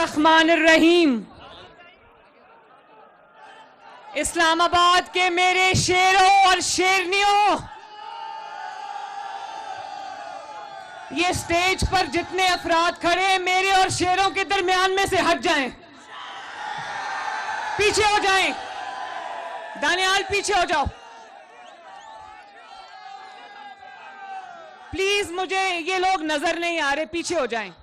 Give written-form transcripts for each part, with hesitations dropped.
बिस्मिल्लाहिर्रहमानिर्रहीम। इस्लामाबाद के मेरे शेरों और शेरनियों, ये स्टेज पर जितने अफराद खड़े हैं मेरे और शेरों के दरमियान में से हट जाएं, पीछे हो जाएं। दानियाल पीछे हो जाओ प्लीज, मुझे ये लोग नजर नहीं आ रहे, पीछे हो जाएं।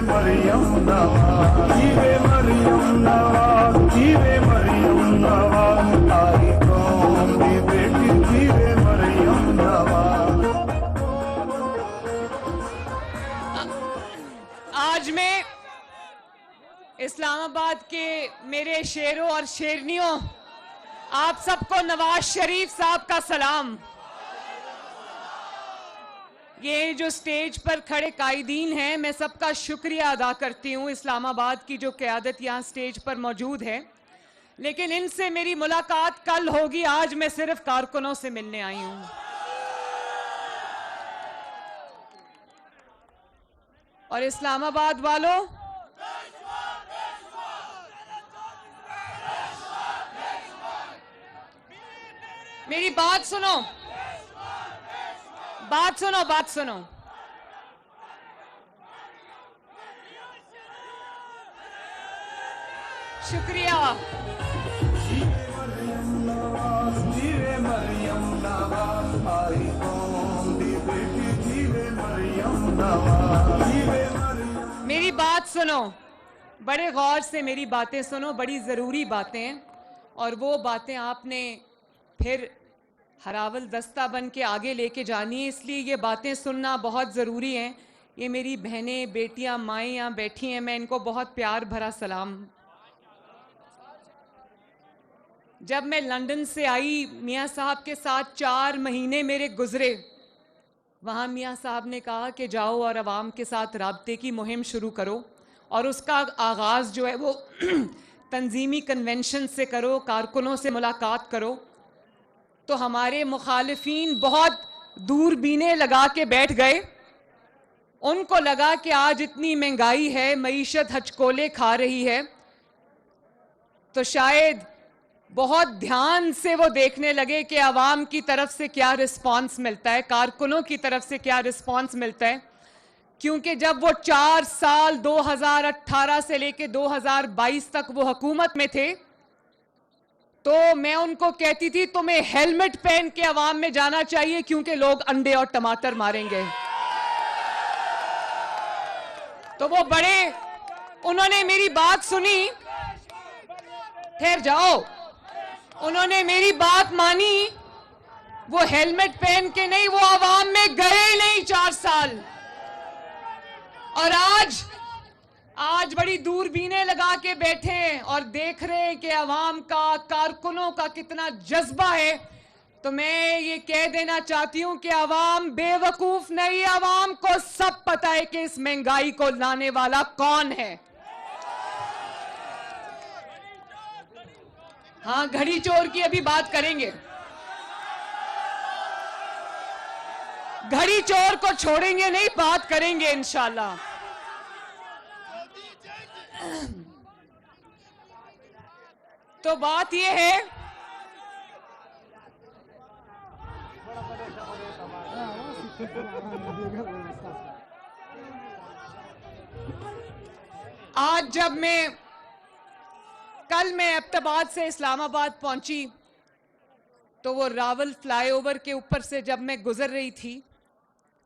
मरियम नवाज, जीवे मरियम नवाज, जीवे मरियम नवाज, आई कौम दी बेटी जीवे मरियम नवाज। आज मैं इस्लामाबाद के मेरे शेरों और शेरनियों, आप सबको नवाज शरीफ साहब का सलाम। ये जो स्टेज पर खड़े कायदीन हैं, मैं सबका शुक्रिया अदा करती हूँ। इस्लामाबाद की जो क़यादत यहाँ स्टेज पर मौजूद है, लेकिन इनसे मेरी मुलाकात कल होगी, आज मैं सिर्फ कारकुनों से मिलने आई हूँ। और इस्लामाबाद वालों, मेरी बात सुनो, बात सुनो, बात सुनो। शुक्रिया। मेरी बात सुनो, बड़े गौर से मेरी बातें सुनो, बड़ी जरूरी बातें हैं। और वो बातें आपने फिर हरावल दस्ता बन के आगे लेके जानी है, इसलिए ये बातें सुनना बहुत ज़रूरी हैं। ये मेरी बहनें, बेटियां, माएँ यहाँ बैठी हैं, मैं इनको बहुत प्यार भरा सलाम। जब मैं लंदन से आई, मियाँ साहब के साथ 4 महीने मेरे गुजरे। वहाँ मियाँ साहब ने कहा कि जाओ और आवाम के साथ राब्ते की मुहिम शुरू करो, और उसका आगाज़ जो है वो तंजीमी कन्वेंशन से करो, कारकुनों से मुलाकात करो। तो हमारे मुखालिफिन बहुत दूरबीनें लगा के बैठ गए। उनको लगा कि आज इतनी महंगाई है, मईशत हचकोले खा रही है, तो शायद बहुत ध्यान से वो देखने लगे कि आवाम की तरफ से क्या रिस्पांस मिलता है, कारकुनों की तरफ से क्या रिस्पांस मिलता है। क्योंकि जब वो 4 साल 2018 से लेके 2022 तक वो हुकूमत में थे, तो मैं उनको कहती थी तुम्हें हेलमेट पहन के आवाम में जाना चाहिए, क्योंकि लोग अंडे और टमाटर मारेंगे। तो वो बड़े, उन्होंने मेरी बात सुनी, ठहर जाओ, उन्होंने मेरी बात मानी। वो हेलमेट पहन के नहीं, वो आवाम में गए नहीं 4 साल। और आज बड़ी दूरबीनें लगा के बैठे हैं और देख रहे हैं कि आवाम का, कारकुनों का कितना जज्बा है। तो मैं ये कह देना चाहती हूं कि आवाम बेवकूफ नहीं, आवाम को सब पता है कि इस महंगाई को लाने वाला कौन है। हाँ, घड़ी चोर की अभी बात करेंगे, घड़ी चोर को छोड़ेंगे नहीं, बात करेंगे इंशाल्लाह। तो बात यह है, आज जब कल मैं एबटाबाद से इस्लामाबाद पहुंची, तो वो रावल फ्लाईओवर के ऊपर से जब मैं गुजर रही थी,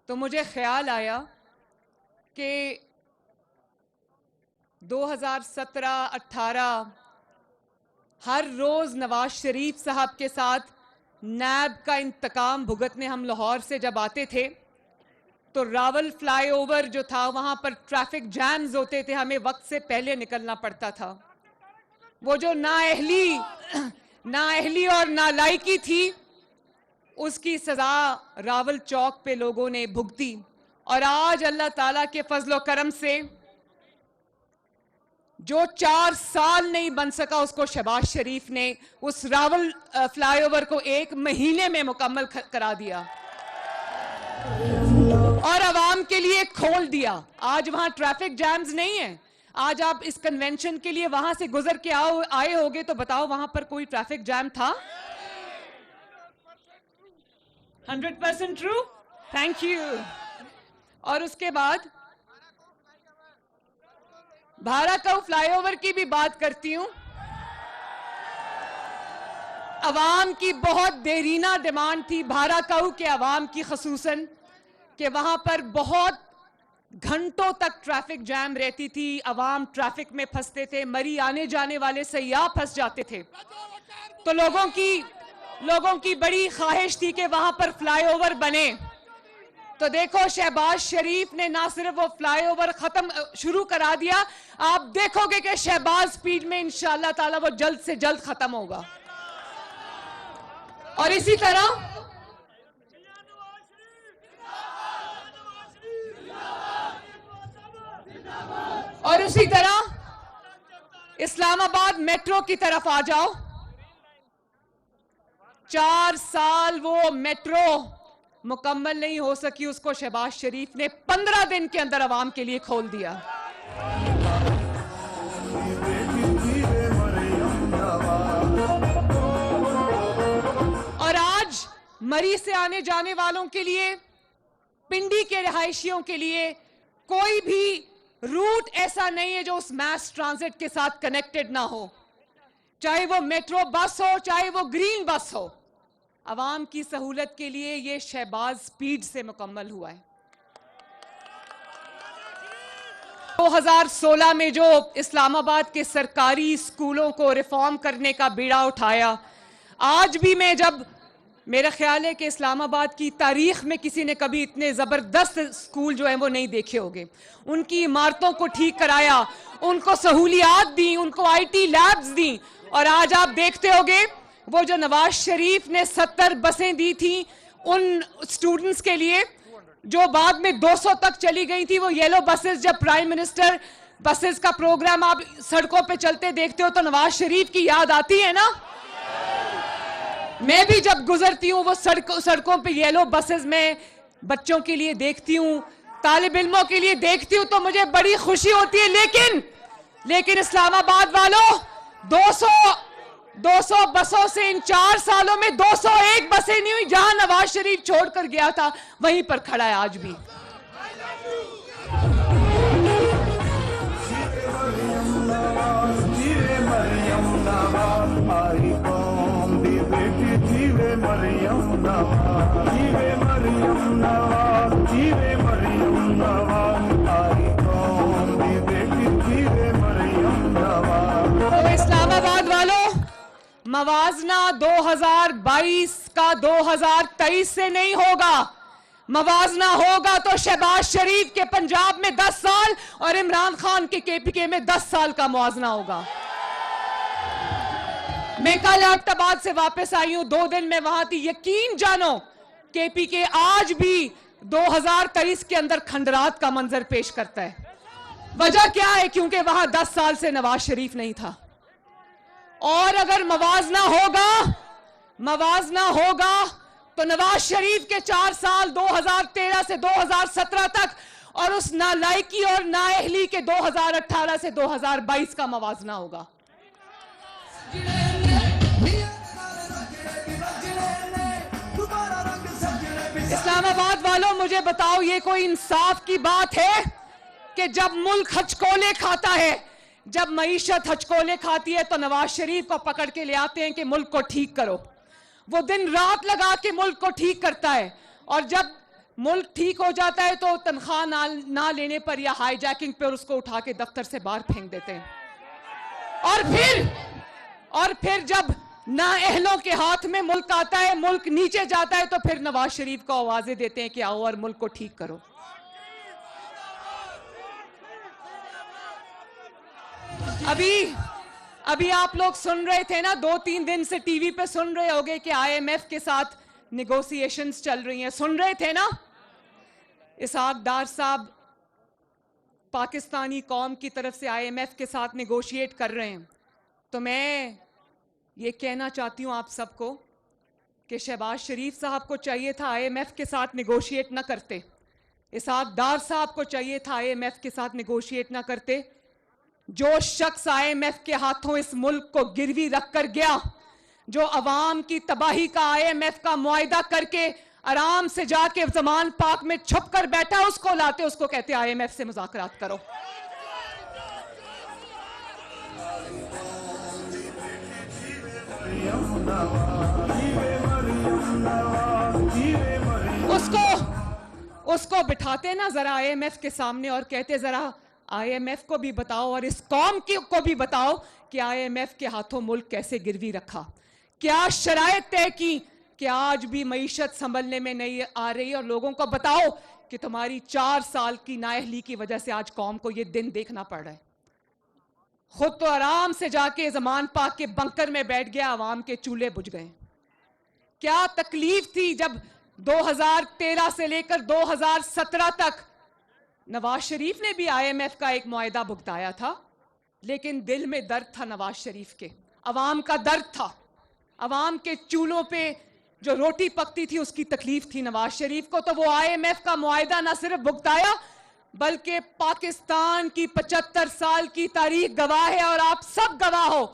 तो मुझे ख्याल आया कि 2017-18 हर रोज नवाज शरीफ साहब के साथ नैब का इंतकाम भुगतने हम लाहौर से जब आते थे, तो रावल फ्लाईओवर जो था, वहां पर ट्रैफिक जैम्स होते थे, हमें वक्त से पहले निकलना पड़ता था। वो जो नाअहली और नालायकी थी, उसकी सजा रावल चौक पे लोगों ने भुगती। और आज अल्लाह ताला के फजलो करम से जो 4 साल नहीं बन सका उसको शहबाज शरीफ ने उस रावल फ्लाईओवर को 1 महीने में मुकम्मल करा दिया और आवाम के लिए खोल दिया। आज वहां ट्रैफिक जैम्स नहीं है। आज आप इस कन्वेंशन के लिए वहां से गुजर के आए होगे तो बताओ वहां पर कोई ट्रैफिक जैम था? 100% ट्रू। Thank you. और उसके बाद भाराकाऊ फ्लाईओवर की भी बात करती हूं। अवाम की बहुत देरीना डिमांड थी भाराकाऊ के अवाम की, खसूसन कि वहां पर बहुत घंटों तक ट्रैफिक जैम रहती थी, अवाम ट्रैफिक में फंसते थे, मरी आने जाने वाले सयाह फंस जाते थे। तो लोगों की बड़ी ख्वाहिश थी कि वहां पर फ्लाईओवर बने। तो देखो शहबाज शरीफ ने ना सिर्फ वो फ्लाईओवर शुरू करा दिया, आप देखोगे कि शहबाज स्पीड में इंशाअल्लाह ताला वो जल्द से जल्द खत्म होगा। और इसी तरह इस्लामाबाद मेट्रो की तरफ आ जाओ। 4 साल वो मेट्रो मुकम्मल नहीं हो सकी, उसको शहबाज शरीफ ने 15 दिन के अंदर अवाम के लिए खोल दिया। और आज मरी से आने जाने वालों के लिए, पिंडी के रिहायशियों के लिए कोई भी रूट ऐसा नहीं है जो उस मैस ट्रांजिट के साथ कनेक्टेड ना हो, चाहे वो मेट्रो बस हो, चाहे वो ग्रीन बस हो। अवाम की सहूलत के लिए ये शहबाज स्पीड से मुकम्मल हुआ है। 2016 में जो इस्लामाबाद के सरकारी स्कूलों को रिफॉर्म करने का बीड़ा उठाया, आज भी मैं जब, मेरा ख्याल है कि इस्लामाबाद की तारीख में किसी ने कभी इतने ज़बरदस्त स्कूल जो हैं वो नहीं देखे होंगे। उनकी इमारतों को ठीक कराया, उनको सहूलियात दी, उनको IT लैब्स दी। और आज आप देखते होंगे वो जो नवाज शरीफ ने 70 बसें दी थी उन स्टूडेंट्स के लिए जो बाद में 200 तक चली गई थी, वो येलो बसेस, जब प्राइम मिनिस्टर बसेस का प्रोग्राम आप सड़कों पे चलते देखते हो तो नवाज शरीफ की याद आती है ना। मैं भी जब गुजरती हूँ वो सड़कों पे येलो बसेस में बच्चों के लिए देखती हूँ, तालिब इल्मों के लिए देखती हूँ, तो मुझे बड़ी खुशी होती है। लेकिन इस्लामाबाद वालों, 200 बसों से इन 4 सालों में 201 बसें नहीं हुई। जहां नवाज शरीफ छोड़कर गया था वहीं पर खड़ा है आज भी। तो इस्लामाबाद वालों, मवाजना 2022 का 2023 से नहीं होगा। मवाजना होगा तो शहबाज शरीफ के पंजाब में 10 साल और इमरान खान के KPK में 10 साल का मुआवजना होगा। मैं कल एबटाबाद से वापस आई हूं, 2 दिन में वहां थी। यकीन जानो KPK आज भी 2023 के अंदर खंडरात का मंजर पेश करता है। वजह क्या है? क्योंकि वहां 10 साल से नवाज शरीफ नहीं था। और अगर मवाजना होगा तो नवाज शरीफ के 4 साल 2013 से 2017 तक और उस नालायकी और नाअहली के 2018 से 2022 का मवाजना होगा। इस्लामाबाद वालों, मुझे बताओ, ये कोई इंसाफ की बात है कि जब मुल्क हचकोले खाता है, जब मईशत हचकोले खाती है तो नवाज शरीफ को पकड़ के ले आते हैं कि मुल्क को ठीक करो। वो दिन रात लगा के मुल्क को ठीक करता है और जब मुल्क ठीक हो जाता है तो तनख्वाह ना लेने पर या हाईजैकिंग पर उसको उठा के दफ्तर से बाहर फेंक देते हैं। और फिर जब नाअहलों के हाथ में मुल्क आता है, मुल्क नीचे जाता है, तो फिर नवाज शरीफ को आवाजें देते हैं कि आओ और मुल्क को ठीक करो। अभी आप लोग सुन रहे थे ना, 2-3 दिन से टीवी पे सुन रहे होंगे कि IMF के साथ नेगोशिएशंस चल रही हैं, सुन रहे थे ना। इसहाक डार साहब पाकिस्तानी कौम की तरफ से आईएमएफ के साथ नेगोशिएट कर रहे हैं, तो मैं ये कहना चाहती हूं आप सबको कि शहबाज शरीफ साहब को चाहिए था आईएमएफ के साथ नेगोशिएट ना करते, इसहाक डार साहब को चाहिए था आईएमएफ के साथ नेगोशिएट ना करते। जो शख्स आईएमएफ के हाथों इस मुल्क को गिरवी रखकर गया, जो अवाम की तबाही का आईएमएफ का मुआहिदा करके आराम से जाके जमान पाक में छुप कर बैठा, उसको लाते, उसको कहते आईएमएफ से मुज़ाकरात करो। उसको बिठाते ना जरा आईएमएफ के सामने और कहते जरा आईएमएफ को भी बताओ और इस कौम को भी बताओ कि आईएमएफ के हाथों मुल्क कैसे गिरवी रखा, क्या शराइत तय की कि आज भी मईशत संभलने में नहीं आ रही, और लोगों को बताओ कि तुम्हारी 4 साल की नाअहली की वजह से आज कौम को ये दिन देखना पड़ रहा है। खुद तो आराम से जाके जमान पाक के बंकर में बैठ गया, आवाम के चूल्हे बुझ गए। क्या तकलीफ थी जब 2013 से लेकर 2017 तक नवाज शरीफ ने भी आईएमएफ का एक मुआहिदा भुगताया था, लेकिन दिल में दर्द था नवाज शरीफ के, अवाम का दर्द था, अवाम के चूल्हों पे जो रोटी पकती थी उसकी तकलीफ थी नवाज शरीफ को। तो वो आईएमएफ का मुआहिदा ना सिर्फ भुगताया, बल्कि पाकिस्तान की 75 साल की तारीख गवाह है, और आप सब गवाह हो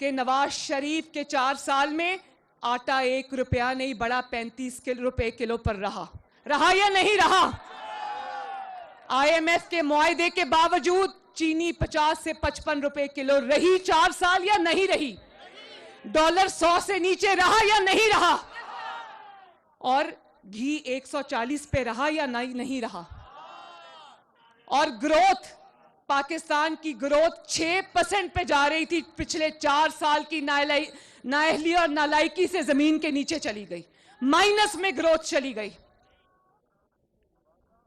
कि नवाज शरीफ के 4 साल में आटा 1 रुपया नहीं बढ़ा, 35 रुपए किलो पर रहा या नहीं रहा। आईएमएफ के मुआहिदे के बावजूद चीनी 50 से 55 रुपए किलो रही 4 साल या नहीं रही, डॉलर 100 से नीचे रहा या नहीं रहा, और घी 140 पे रहा या नहीं रहा, और ग्रोथ, पाकिस्तान की ग्रोथ 6% पे जा रही थी, पिछले 4 साल की नाअहली और नालायकी से जमीन के नीचे चली गई, माइनस में ग्रोथ चली गई।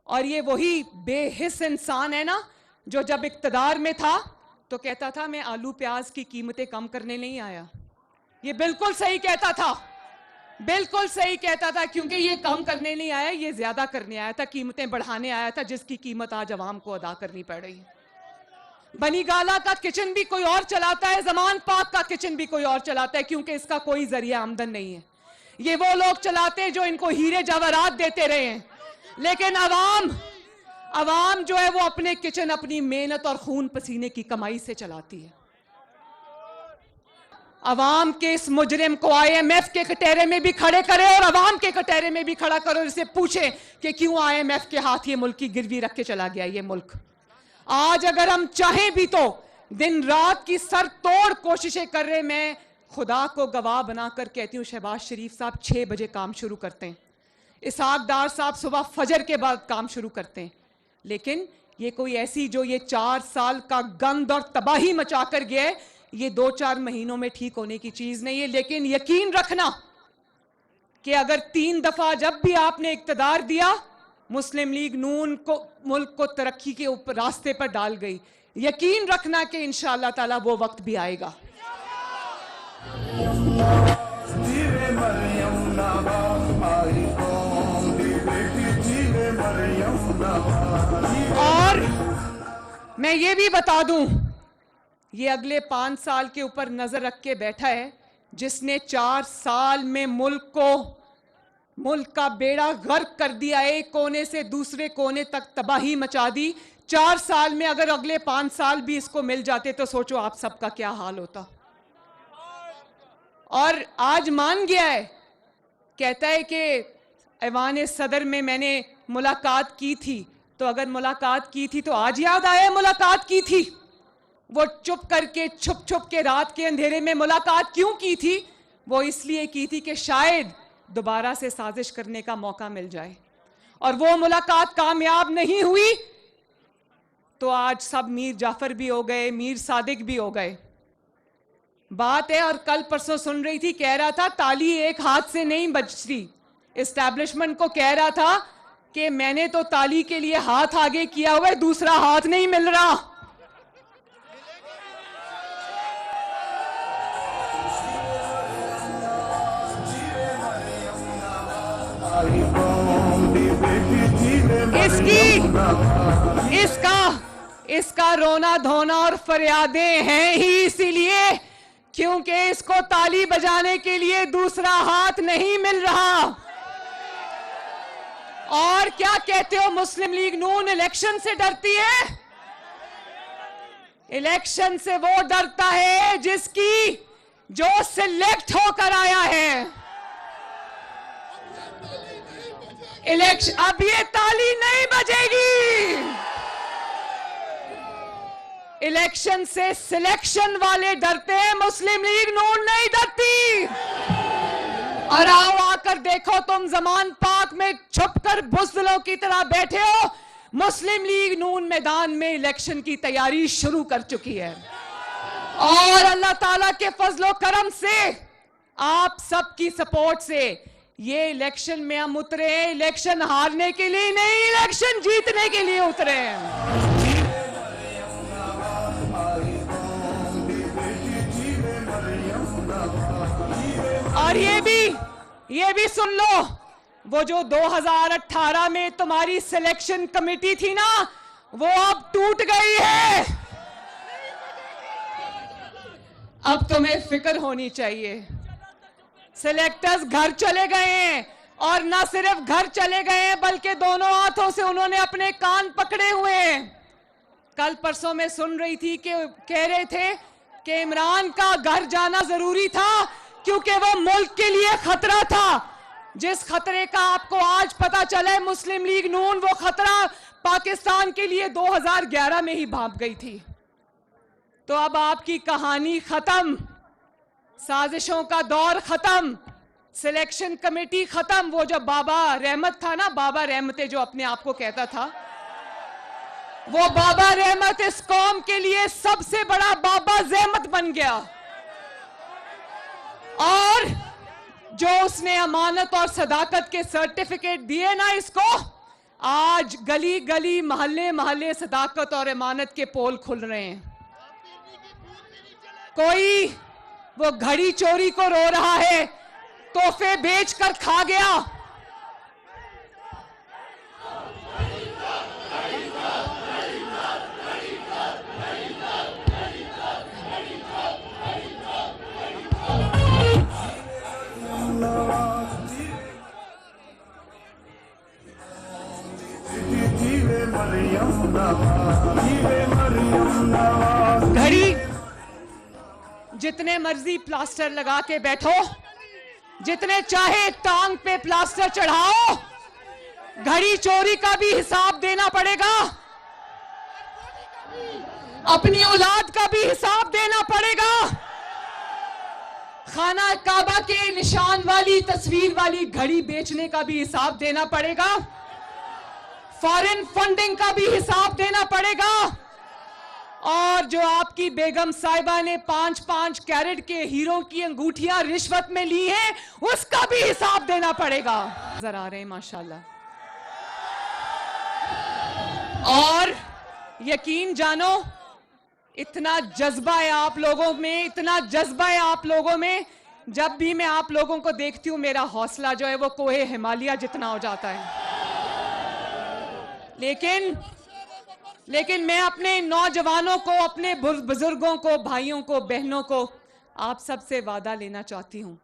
और ये वही बेहिस इंसान है ना जो जब इक्तदार में था तो कहता था मैं आलू प्याज की कीमतें कम करने नहीं आया। ये बिल्कुल सही कहता था, बिल्कुल सही कहता था, क्योंकि ये कम करने नहीं आया, ये ज्यादा करने आया था, कीमतें बढ़ाने आया था, जिसकी कीमत आज अवाम को अदा करनी पड़ रही है। बनी गाला का किचन भी कोई और चलाता है, जमान पाक का किचन भी कोई और चलाता है, क्योंकि इसका कोई जरिया आमदन नहीं है। ये वो लोग चलाते हैं जो इनको हीरे जवाहरात देते रहे हैं, लेकिन अवाम जो है वो अपने किचन अपनी मेहनत और खून पसीने की कमाई से चलाती है। अवाम के इस मुजरिम को आईएमएफ के कटहरे में भी खड़े करे और अवाम के कटहरे में भी खड़ा करो, इसे पूछे कि क्यों आईएमएफ के हाथ ये मुल्क की गिरवी रख के चला गया ये मुल्क। आज अगर हम चाहें भी तो दिन रात की सर तोड़ कोशिशें कर रहे, मैं खुदा को गवाह बनाकर कहती हूँ शहबाज शरीफ साहब 6 बजे काम शुरू करते हैं, इसहाक डार साहब सुबह फजर के बाद काम शुरू करते हैं, लेकिन ये कोई ऐसी जो ये 4 साल का गंद और तबाही मचा कर गया है, ये 2-4 महीनों में ठीक होने की चीज नहीं है। लेकिन यकीन रखना कि अगर 3 दफा जब भी आपने इक्तदार दिया, मुस्लिम लीग नून को मुल्क को तरक्की के ऊपर रास्ते पर डाल गई। यकीन रखना कि इंशाअल्लाह ताला वो वक्त भी आएगा। और मैं ये भी बता दूं, ये अगले 5 साल के ऊपर नजर रख के बैठा है, जिसने 4 साल में मुल्क का बेड़ा गर्क कर दिया, एक कोने से दूसरे कोने तक तबाही मचा दी। 4 साल में अगर अगले 5 साल भी इसको मिल जाते तो सोचो आप सबका क्या हाल होता। और आज मान गया है, कहता है कि ऐवान सदर में मैंने मुलाकात की थी, तो अगर मुलाकात की थी तो आज याद आया मुलाकात की थी। वो चुप करके छुप के रात के अंधेरे में मुलाकात क्यों की थी? वो इसलिए की थी कि शायद दोबारा से साजिश करने का मौका मिल जाए, और वो मुलाकात कामयाब नहीं हुई तो आज सब मीर जाफर भी हो गए, मीर सादिक भी हो गए। बात है, और कल परसों सुन रही थी, कह रहा था ताली एक हाथ से नहीं बजती। एस्टैब्लिशमेंट को कह रहा था कि मैंने तो ताली के लिए हाथ आगे किया हुआ है, दूसरा हाथ नहीं मिल रहा। इस इसका रोना धोना और फरियादें हैं ही इसीलिए क्योंकि इसको ताली बजाने के लिए दूसरा हाथ नहीं मिल रहा। और क्या कहते हो, मुस्लिम लीग नून इलेक्शन से डरती है? इलेक्शन से वो डरता है जो सिलेक्ट होकर आया है। इलेक्शन, अब ये ताली नहीं बजेगी। इलेक्शन से सिलेक्शन वाले डरते हैं, मुस्लिम लीग नून नहीं डरती। और आओ आकर देखो, तुम जमान पाक में छुपकर बुज़दिलों की तरह बैठे हो। मुस्लिम लीग नून मैदान में इलेक्शन की तैयारी शुरू कर चुकी है और अल्लाह ताला के फजलो करम से, आप सबकी सपोर्ट से ये इलेक्शन में हम उतरे हैं। इलेक्शन हारने के लिए नहीं, इलेक्शन जीतने के लिए उतरे हैं। और ये भी सुन लो, वो जो 2018 में तुम्हारी सिलेक्शन कमेटी थी ना, वो अब टूट गई है। अब तुम्हें फिक्र होनी चाहिए। सिलेक्टर्स घर चले गए हैं, और ना सिर्फ घर चले गए हैं बल्कि दोनों हाथों से उन्होंने अपने कान पकड़े हुए हैं। कल परसों में सुन रही थी कि कह रहे थे कि इमरान का घर जाना जरूरी था क्योंकि वो मुल्क के लिए खतरा था। जिस खतरे का आपको आज पता चला है, मुस्लिम लीग नून वो खतरा पाकिस्तान के लिए 2011 में ही भाप गई थी। तो अब आपकी कहानी खत्म, साजिशों का दौर खत्म, सिलेक्शन कमेटी खत्म। वो जो बाबा रहमत था ना, बाबा रहमत जो अपने आप को कहता था, वो बाबा रहमत इस कौम के लिए सबसे बड़ा बाबा ज़हमत बन गया। और जो उसने अमानत और सदाकत के सर्टिफिकेट दिए ना इसको, आज गली गली मोहल्ले मोहल्ले सदाकत और अमानत के पोल खुल रहे हैं। कोई वो घड़ी चोरी को रो रहा है, तोहफे बेचकर खा गया। घड़ी जितने मर्जी प्लास्टर लगा के बैठो, जितने चाहे टांग पे प्लास्टर चढ़ाओ, घड़ी चोरी का भी हिसाब देना पड़ेगा, अपनी औलाद का भी हिसाब देना पड़ेगा, खाना काबा के निशान वाली तस्वीर वाली घड़ी बेचने का भी हिसाब देना पड़ेगा, फॉरेन फंडिंग का भी हिसाब देना पड़ेगा, और जो आपकी बेगम साहिबा ने 5-5 कैरेट के हीरो की अंगूठियां रिश्वत में ली हैं, उसका भी हिसाब देना पड़ेगा। नजर आ रहे हैं माशाल्लाह। और यकीन जानो, इतना जज्बा है आप लोगों में, इतना जज्बा है आप लोगों में। जब भी मैं आप लोगों को देखती हूं, मेरा हौसला जो है वो कोहे हिमालय जितना हो जाता है। लेकिन मैं अपने नौजवानों को, अपने बुजुर्गों को, भाइयों को, बहनों को, आप सबसे वादा लेना चाहती हूं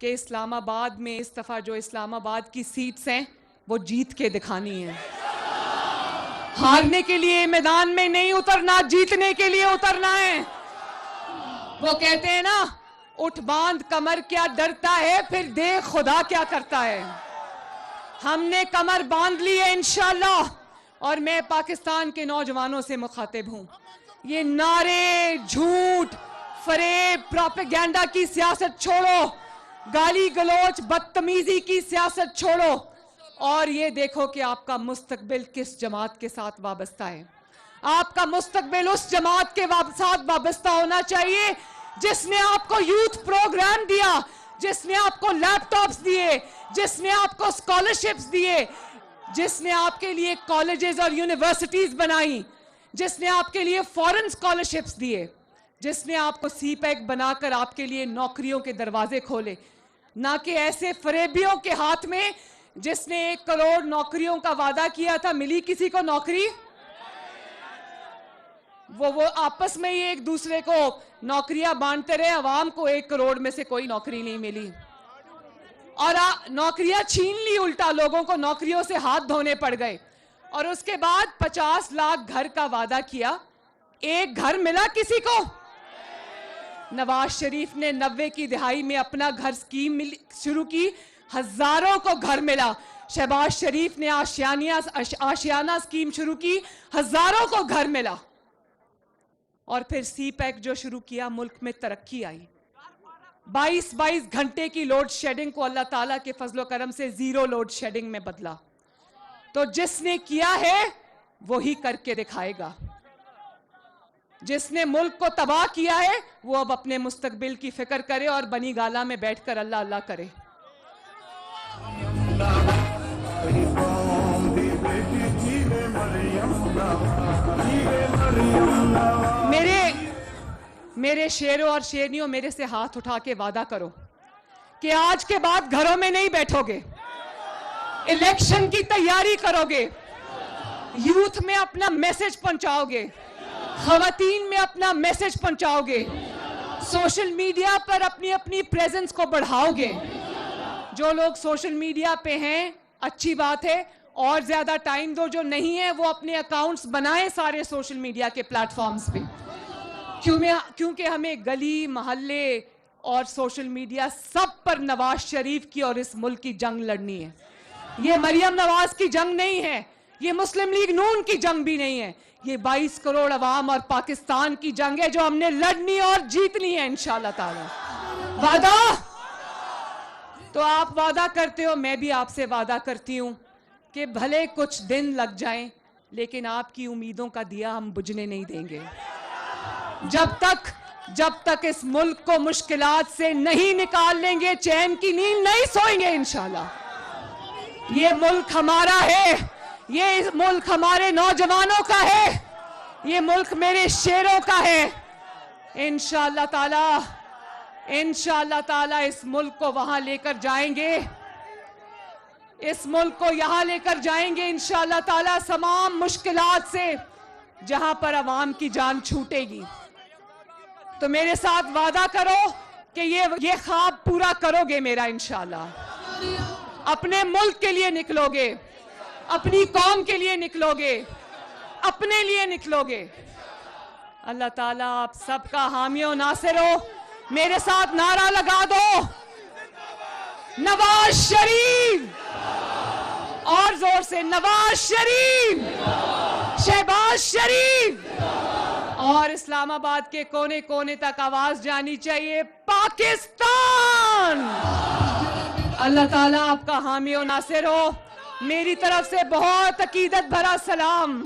कि इस्लामाबाद में इस दफा जो इस्लामाबाद की सीट्स हैं वो जीत के दिखानी है। हारने के लिए मैदान में नहीं उतरना, जीतने के लिए उतरना है। वो कहते हैं ना, उठ बांध कमर क्या डरता है, फिर देख खुदा क्या करता है। हमने कमर बांध ली है इंशाल्लाह। और मैं पाकिस्तान के नौजवानों से मुखातिब हूं, ये नारे, झूठ, फरेब, प्रोपेगेंडा की सियासत छोड़ो, गाली गलोच, बदतमीजी की सियासत छोड़ो, और ये देखो कि आपका मुस्तकबिल किस जमात के साथ वाबस्ता है। आपका मुस्तकबिल उस जमात के साथ वाबस्ता होना चाहिए जिसने आपको यूथ प्रोग्राम दिया, जिसने आपको लैपटॉप्स दिए, जिसने आपको स्कॉलरशिप्स दिए, जिसने आपके लिए कॉलेजेस और यूनिवर्सिटीज बनाई, जिसने आपके लिए फॉरेन स्कॉलरशिप्स दिए, जिसने आपको सीपैक बनाकर आपके लिए नौकरियों के दरवाजे खोले, ना कि ऐसे फरेबियों के हाथ में जिसने 1 करोड़ नौकरियों का वादा किया था, मिली किसी को नौकरी? वो आपस में ही एक दूसरे को नौकरियां बांटते रहे, अवाम को 1 करोड़ में से कोई नौकरी नहीं मिली और नौकरियां छीन ली। उल्टा लोगों को नौकरियों से हाथ धोने पड़ गए। और उसके बाद 50 लाख घर का वादा किया, 1 घर मिला किसी को? नवाज शरीफ ने 90 की दिहाई में अपना घर स्कीम शुरू की, हजारों को घर मिला। शहबाज शरीफ ने आशियाना स्कीम शुरू की, हजारों को घर मिला। और फिर CPEC जो शुरू किया, मुल्क में तरक्की आई। 22 घंटे की लोड शेडिंग को अल्लाह ताला के फजलो करम से 0 लोड शेडिंग में बदला। तो जिसने किया है वो ही करके दिखाएगा। जिसने मुल्क को तबाह किया है वो अब अपने मुस्तकबिल की फिक्र करे और बनी गाला में बैठकर अल्लाह अल्लाह करे। मेरे शेरों और शेरनियों, मेरे से हाथ उठा के वादा करो कि आज के बाद घरों में नहीं बैठोगे, इलेक्शन की तैयारी करोगे, यूथ में अपना मैसेज पहुंचाओगे, खवातीन में अपना मैसेज पहुंचाओगे, सोशल मीडिया पर अपनी अपनी प्रेजेंस को बढ़ाओगे। जो लोग सोशल मीडिया पे हैं अच्छी बात है, और ज्यादा टाइम दो। जो नहीं है वो अपने अकाउंट्स बनाएं सारे सोशल मीडिया के प्लेटफॉर्म्स पे, क्योंकि हमें गली मोहल्ले और सोशल मीडिया सब पर नवाज शरीफ की और इस मुल्क की जंग लड़नी है। ये मरियम नवाज की जंग नहीं है, ये मुस्लिम लीग नून की जंग भी नहीं है, ये 22 करोड़ अवाम और पाकिस्तान की जंग है जो हमने लड़नी और जीतनी है इंशाअल्लाह ताला। वादा तो आप वादा करते हो, मैं भी आपसे वादा करती हूं कि भले कुछ दिन लग जाएं, लेकिन आपकी उम्मीदों का दिया हम बुझने नहीं देंगे। जब तक इस मुल्क को मुश्किलात से नहीं निकाल लेंगे, चैन की नींद नहीं सोएंगे इंशाल्लाह। ये मुल्क हमारा है, ये मुल्क हमारे नौजवानों का है, ये मुल्क मेरे शेरों का है। इंशाअल्लाह ताला इस मुल्क को वहां लेकर जाएंगे, इस मुल्क को यहां लेकर जाएंगे इंशाअल्लाह ताला, तमाम मुश्किलात से, जहां पर अवाम की जान छूटेगी। तो मेरे साथ वादा करो कि ये ख्वाब पूरा करोगे मेरा इंशाअल्लाह। अपने मुल्क के लिए निकलोगे, अपनी कौम के लिए निकलोगे, अपने लिए निकलोगे। अल्लाह ताला आप सबका हामी और नासिर हो। मेरे साथ नारा लगा दो, नवाज शरीफ, और जोर से नवाज शरीफ, शहबाज शरीफ। और इस्लामाबाद के कोने कोने तक आवाज जानी चाहिए, पाकिस्तान। अल्लाह ताला आपका हामी और नासिर हो। मेरी तरफ से बहुत अकीदत भरा सलाम।